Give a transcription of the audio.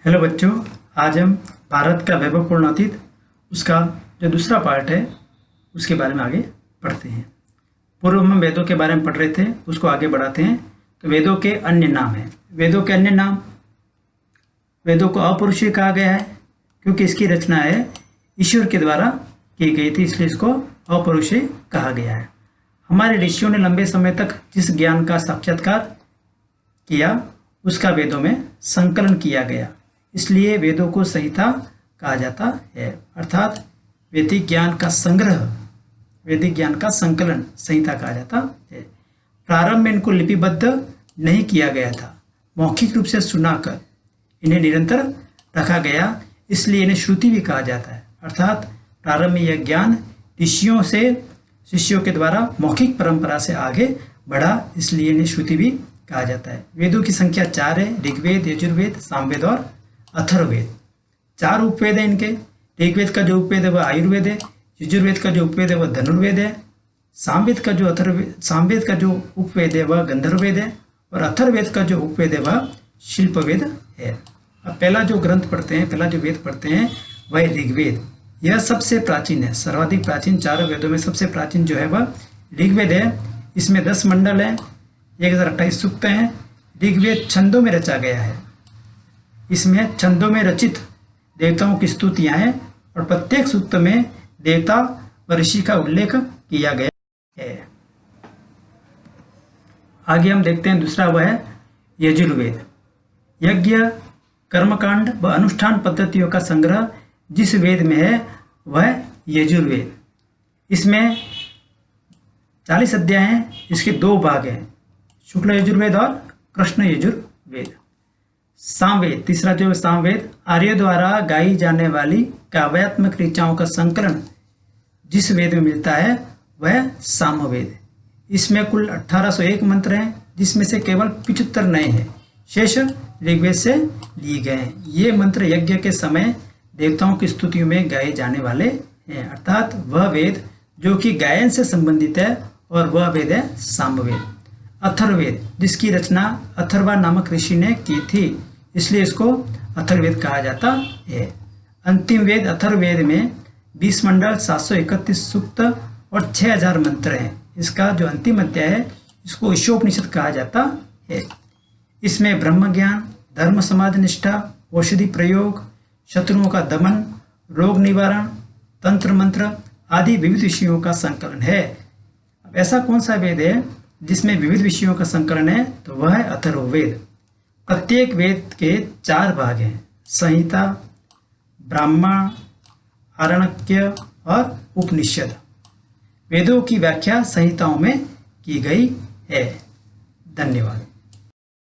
Hello बच्चों, आज हम भारत का वैभवपूर्ण अतीत उसका जो दूसरा पार्ट है उसके बारे में आगे पढ़ते हैं। पूर्व हम वेदों के बारे में पढ़ रहे थे, उसको आगे बढ़ाते हैं। तो वेदों के अन्य नाम हैं। वेदों के अन्य नाम, वेदों को अपौरुषीय कहा गया है क्योंकि इसकी रचना है ईश्वर के द्वारा की गई थी, इसलिए इसको अपौरुषीय कहा गया है। हमारे ऋषियों ने लंबे समय तक जिस ज्ञान का साक्षात्कार किया उसका वेदों में संकलन किया गया, इसलिए वेदों को संहिता कहा जाता है। अर्थात वैदिक ज्ञान का संग्रह, वैदिक ज्ञान का संकलन संहिता कहा जाता है। प्रारंभ में इनको लिपिबद्ध नहीं किया गया था, मौखिक रूप से सुनाकर इन्हें निरंतर रखा गया, इसलिए इन्हें श्रुति भी कहा जाता है। अर्थात प्रारंभ में यह ज्ञान ऋषियों से शिष्यों के द्वारा मौखिक परंपरा से आगे बढ़ा, इसलिए इन्हें श्रुति भी कहा जाता है। वेदों की संख्या 4 है: ऋग्वेद, यजुर्वेद, सामवेद और अथर्ववेद। 4 उपवेद हैं इनके। ऋग्वेद का जो उपवेद है वह आयुर्वेद है, यजुर्वेद का जो उपवेद है वह धनुर्वेद है, सामवेद का जो उपवेद है वह गंधर्ववेद है और अथर्ववेद का जो उपवेद है वह शिल्पवेद है। अब पहला जो ग्रंथ पढ़ते हैं, पहला जो वेद पढ़ते हैं वह ऋग्वेद। यह सबसे प्राचीन है, सर्वाधिक प्राचीन। 4 वेदों में सबसे प्राचीन जो है वह ऋग्वेद है। इसमें 10 मंडल हैं, 1028 सूक्त हैं। ऋग्वेद छंदों में रचा गया है। इसमें छंदों में रचित देवताओं की स्तुतियां हैं और प्रत्येक सूक्त में देवता व ऋषि का उल्लेख किया गया है। आगे हम देखते हैं दूसरा, वह है यजुर्वेद। यज्ञ, कर्मकांड व अनुष्ठान पद्धतियों का संग्रह जिस वेद में है वह यजुर्वेद। इसमें 40 अध्याय हैं। इसके 2 भाग हैं, शुक्ल यजुर्वेद और कृष्ण यजुर्वेद। सामवेद, तीसरा जो सामवेद, आर्यों द्वारा गाई जाने वाली काव्यात्मक ऋचाओं का संकलन जिस वेद में मिलता है वह सामवेद। इसमें कुल 1801 मंत्र हैं, जिसमें से केवल 75 नए हैं, शेष ऋग्वेद से लिए गए हैं। ये मंत्र यज्ञ के समय देवताओं की स्तुतियों में गाए जाने वाले हैं। अर्थात वह वेद जो कि गायन से संबंधित है, और वह वेद है सामवेद। अथर्ववेद, जिसकी रचना अथर्वा नामक ऋषि ने की थी, इसलिए इसको अथर्ववेद कहा जाता है। अंतिम वेद अथर्ववेद में 20 मंडल, 731 सूक्त और 6000 मंत्र हैं। इसका जो अंतिम अध्याय है इसको ईशोपनिषद कहा जाता है। इसमें ब्रह्म ज्ञान, धर्म समाज निष्ठा, औषधि प्रयोग, शत्रुओं का दमन, रोग निवारण, तंत्र मंत्र आदि विविध विषयों का संकलन है। अब ऐसा कौन सा वेद है जिसमें विविध विषयों का संकलन है? तो वह है अथर्ववेद। प्रत्येक वेद के 4 भाग हैं: संहिता, ब्राह्मण, आरण्यक और उपनिषद। वेदों की व्याख्या संहिताओं में की गई है। धन्यवाद।